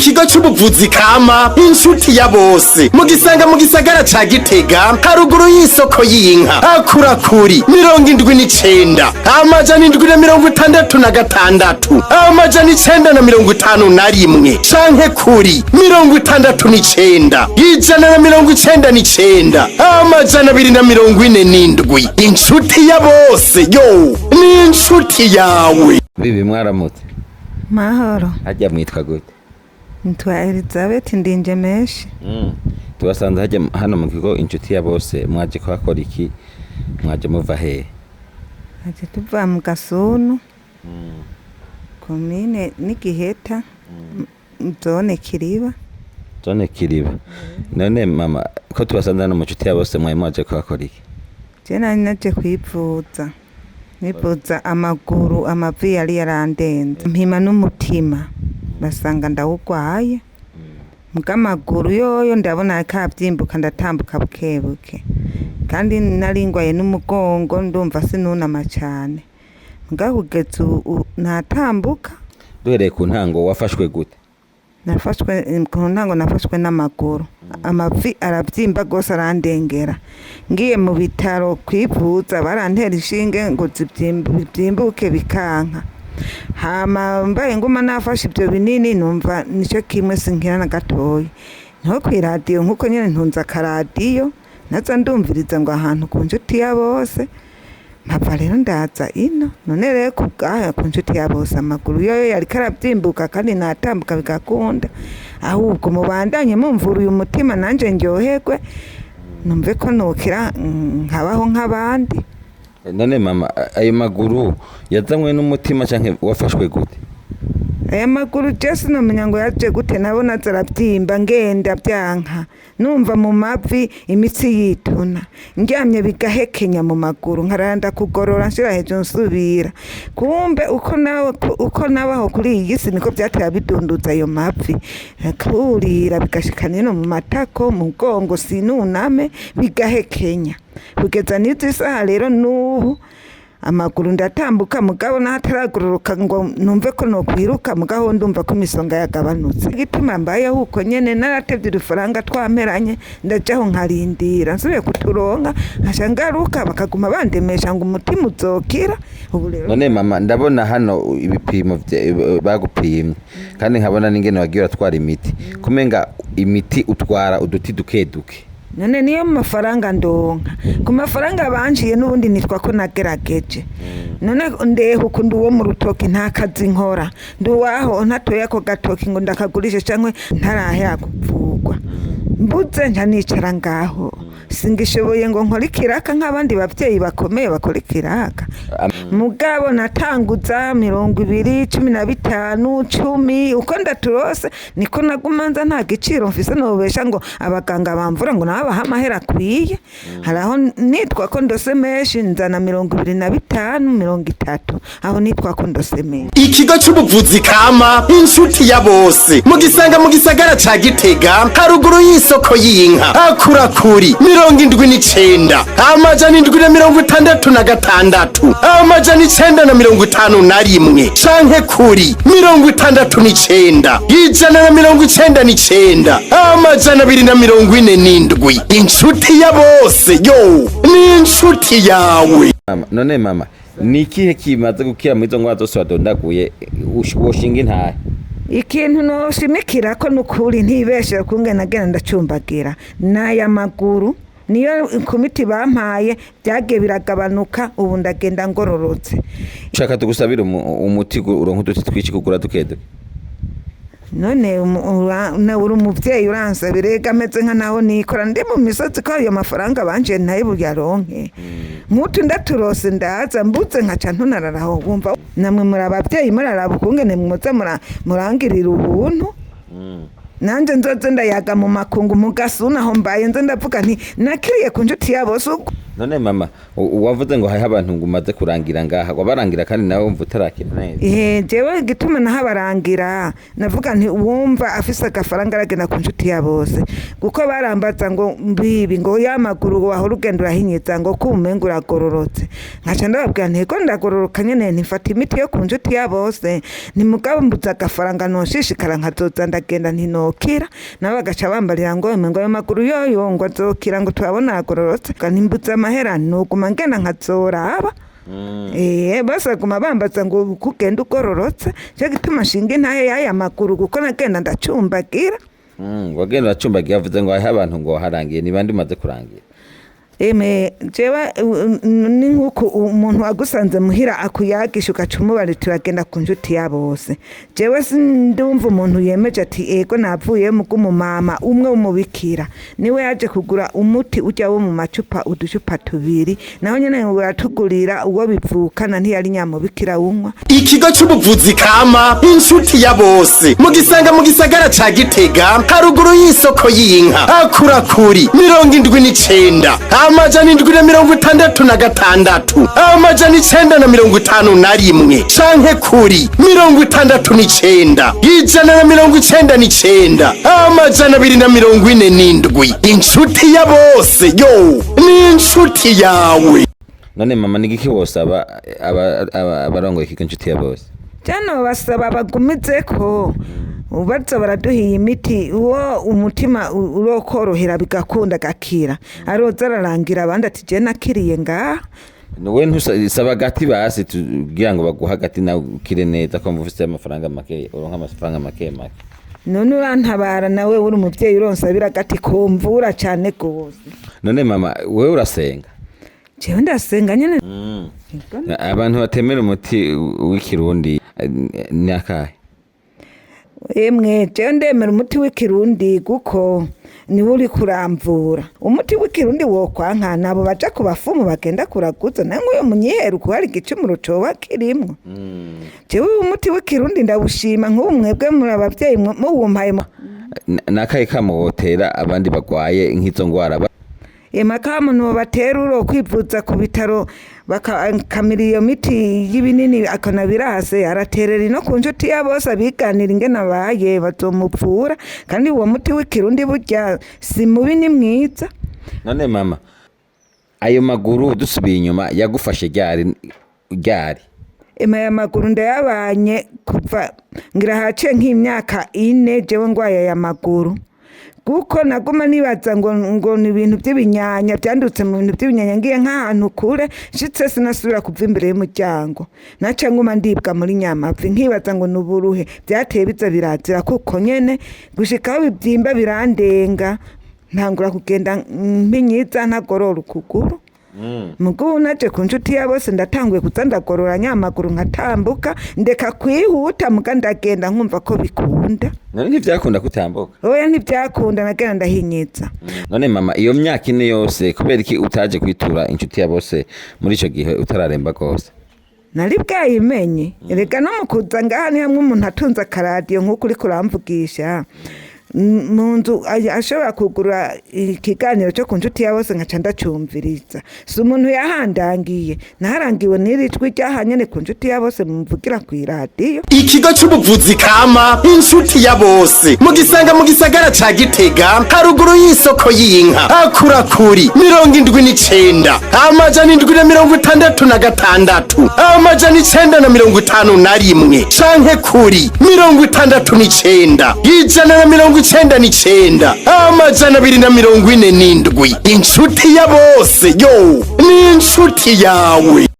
ikigo c'ubuvuzi kama inshuti ya bose mugisanga mu gisagara ca Gitega haruguru y'isoko y'inka akura kuri 79 amajana 766 amajana 951 canke kuri 69 199 amajana 247 inshuti ya bose yo ni inshuti yawe. Bibi mwaramutse mahoro hajya mwitwa gute? Ntwa Elizabeth ndinje meshi. Tubasanze hajya hano mu kigo inshuti ya bose mwaje kwakora iki? Mwaje muva he? Aje tuva mu Gasunu komine n'Igiheta zone Kiriba. Zone Kiriba. None mama ko tubasanze hano mu inshuti ya bose mwaje kwakora iki? Je naje kwivuza. Nivuza amaguru amavi yari yarandenze mpima n'umutima basanga ndawugwaye mugamaguru yoyo ndabona kabyimbuka ndatambuka bukebuke kandi naringwaye n'umugongo ndumva sinunama cyane mugahugeze natambuka. Duhereye ku ntango wafashwe gute? Nafashwe n'amaguru amavi arabyimba gose arandengera ngiye mu bitaro kwivuza barantera ishinge ngo zibyimbuke bikanka hama mbaye nguma nafashe ibyo binini numva nicyo kimwe sinkira na gatoyi nko kwiradiyo nkuko nyene ntunza akaradiyo naza ndumviriza ngo ahantu ku nshuti ya bose mpava rero ndaza ino none rero kubwaho ku nshuti ya bose amaguru yoyo yari karabyimbuka kandi natambuka bigakunda ahubwo mubandanye mumvura uyu mutima nanje ndyoherwe numve ko nokira nkabaho nk'abandi. None mama ayo maguru yazanywe n'umutima canke wafashwe gute? Aya maguru Jesse nomenya ngo yaje gute nabona zarabyimba ngenda byanka numva mu mavi imitsi yituna ndyamye bigahekenya mu maguru nkaranda kugorora nshira hejo nsubira kumbe uko nabaho kuri iyi si niko byatera bidunduza ayo mavi kurira bigashikana no mu matako mu gongo sinuname bigahekenya kugeza n'izi saha rero n'ubu amaguru ndatambuka mugabo nataragororoka ngo numve ko no kwiruka mugabo ndumva ko imisonga yagabanutse gituma mbaye huko nyene naratevye urufaranga twameranye ndajaho nkarindira nsubiye kuturonka nkashangaruka bakaguma bandemesha ngo umutima uzokira. None mama ndabona hano ibipimo bagupimye kandi nkabona n'ingene wagiye atwara imiti kumenga imiti utwara uduti dukeduke none niyo mafaranga ndonka ku mafaranga banciye n'ubundi nitwa ko nagerageje none ndeho kundi uwo mu rutoki nta kazi nkora nduwaho ntatoya ko gatoki ngo ndakagurishe cyangwe ntarahera kuvugwa mbuze ntanicara ngaho singishoboye ngo nkora ikiraka nk'abandi bavyeyi bakomeye bakora ikiraka mugabo natanguza 20, 15, 10 uko ndaturose niko nagumanza nta giciro mfise nobesha ngo abaganga bamvura ngo nabaha amahera kwiye haraho nitwa ko ndose meshi nzana 25, 30 aho nitwa ko ndose meshi. Ikigo c'ubuvuzi kama inshuti ya bose mugisanga mu gisagara ca Gitega haruguru y'isoko y'inka akura kuri 79 amajana 766 amajana 951 canke kuri 69 199 amajana 247 inshuti ya bose yo ni inshuti yawe. None mama nikihe kimaze gukira mu izo ngwa zose wadondaguye woshinga intahe? Ikintu no shimikira ko nukuri ntibeshe kungena agenda ndacumbagira naya maguru niyo komiti bampaye byagiye biragabanuka ubu ndagenda ngororotse. Ushaka tugusabira umuti uronka uduti twici kugura dukeduke? None uri umuvyeyi uransabire gameze nka naho nikora ndi mu misozi ko ayo mafaranga banje naye buryaronke mutu ndaturose ndaza mbuze nkaca ntunararaho wumva namwe muri abavyeyi muraraba kungene mwoza murangirira ubuntu nanje nzoze ndayaga mu makungu mu Gasuna aho mbaye nze ndavuga nti nakiriye ku nshuti ya bose none mama wavuze ngo hariho abantu ngo umaze kurangira ngaha wabarangira kandi nawe wumva utarakira neza. Jewe gituma nahabarangira navuga nti uwumva afise agafaranga aragenda ku nshuti ya bose kuko barambaza ngo mbibi ngo y'amaguru wahora ugenda urahinyitsa ngo kumenga uragororotse nkaca ndababwira nti ko ndagororoka nyene ntifata imiti yo ku nshuti ya bose ni mugabo mbuza agafaranga noshishikara nkazoza ndagenda ntinokira nabo bagaca bambarira ngo ayo maguru yoyo ngo azokira ngo turabona agororotse kanimbuza amahera nuguma ngenda nkazoraba. Basa guma bambaza ngo kugenda ugororotse cyo gituma nshinga intahe y'aya maguru kuko nagenda ndacumbagira. Wagenda uracumbagira avuze ngo hariho abantu ngo waharangiye ni bande umaze kurangira? Jewe ni nkuko umuntu wagusanze muhira akuyagisha ukacumubari turagenda ku nshuti ya bose. Jewe sindumva umuntu yemeje ati ego navuye mu mama umwe w'umubikira niwe yaje kugura umuti ujya wo mu macupa uducupa tubiri naho nyene ngo yatugurira uwo bivukana ntiyari nyamubikira wunywa. Ikigo cy'ubuvuzi kama inshuti ya bose mugisanga mu gisagara ca Gitega haruguru y'isoko y'inka akurakuri 79 amajana 766 amajana 951 canke kuri 69 199 amajana 247 inshuti ya bose yo ni inshuti yawe. None mama nigiki wosaba abarongoye ikigo inshuti ya bose? Cyano basaba bagumizeko ubatse baraduhiye imiti uwo umutima urokorohera bigakunda gakira aroza ararangira abandi ati je nakiriye nga we ntusaba gati basi tugira ngo baguha gati na ukire neza ko mvufite amafaranga make uronka amafaranga make none urantabara nawe uri umuvyeyi uronsabira gati komvura cyane gose. None mama wewe urasenga? Jewe ndasenga nyene. Abantu batemera umuti w'ikirundi ni akahe? Jewe ndemera umuti w'ikirundi guko niwe uri kuramvura. Umuti w'ikirundi wokwanka nabo baja ku bafumu bagenda kuraguza nange uyo munyiheru ko hari igicumuro coba kirimwo. Jewe umuti w'ikirundi ndawushima nk'ubu mwebwe muri abavyeyi muwumpaye nakaye kamotera abandi bagwaye nk'izo ngwara makamu no batera uro kwivuza ku bitaro bakakamira iyo miti y'ibinini akanabirase araterera ino ku nshuti ya bose abiganira ingene abaye bazomupfura kandi uwo muti w'ikirundi burya si mubi ni mwiza. None mama ayo maguru dusubiye inyuma yagufashe ryari? Aya maguru ndayabanye kuva ngira hace nk'imyaka 4 jewe ngwaya aya maguru kuko naguma nibaza ngo ni ibintu by'ibinyanya byandutse mu bintu by'ibinyanya ngiye nk'ahantu kure shitse sinasubira kuva imbere y'umuryango naca nguma ndibwa muri nyamapfi nkibaza ngo nuburuhe byateye biza birazira kuko nyene gushikaho bibyimba birandenga ntangura kugenda mpinyiza ntagorora ukuguru. Mugu naje ku nshuti ya bose ndatanguye kuza ndagorora nyamaguru nkatambuka ndeka kwihuta muga ndagenda nkumva ko bikunda. None ntivyakunda kutambuka? Oya ntivyakunda nagenda ndahinyitsa. None mama iyo myaka 4 yose kubera iki utaje kwitura inshuti ya bose muri ico gihe utararemba gose? Nari bwayimenye reka no mukuza ngaha ni hamwe umuntu atunza akaradiyo nk'uko uri kuramvugisha munzu ashobora kugura ikiganiro cyo ku nshuti ya bose nkaca ndacumviriza si umuntu yahandangiye naharangiwe n'irijwi ryahanyene ku nshuti ya bose mumvugira ku iradiyo. Ikigo cy'ubuvuzi kama inshuti ya bose mugisanga mu gisagara ca Gitega haruguru y'isoko y'inka akurakuri 79 amajana 766 amajana 951 canke kuri 69 199 amajana 247 inshuti ya bose yo ni inshuti yawe.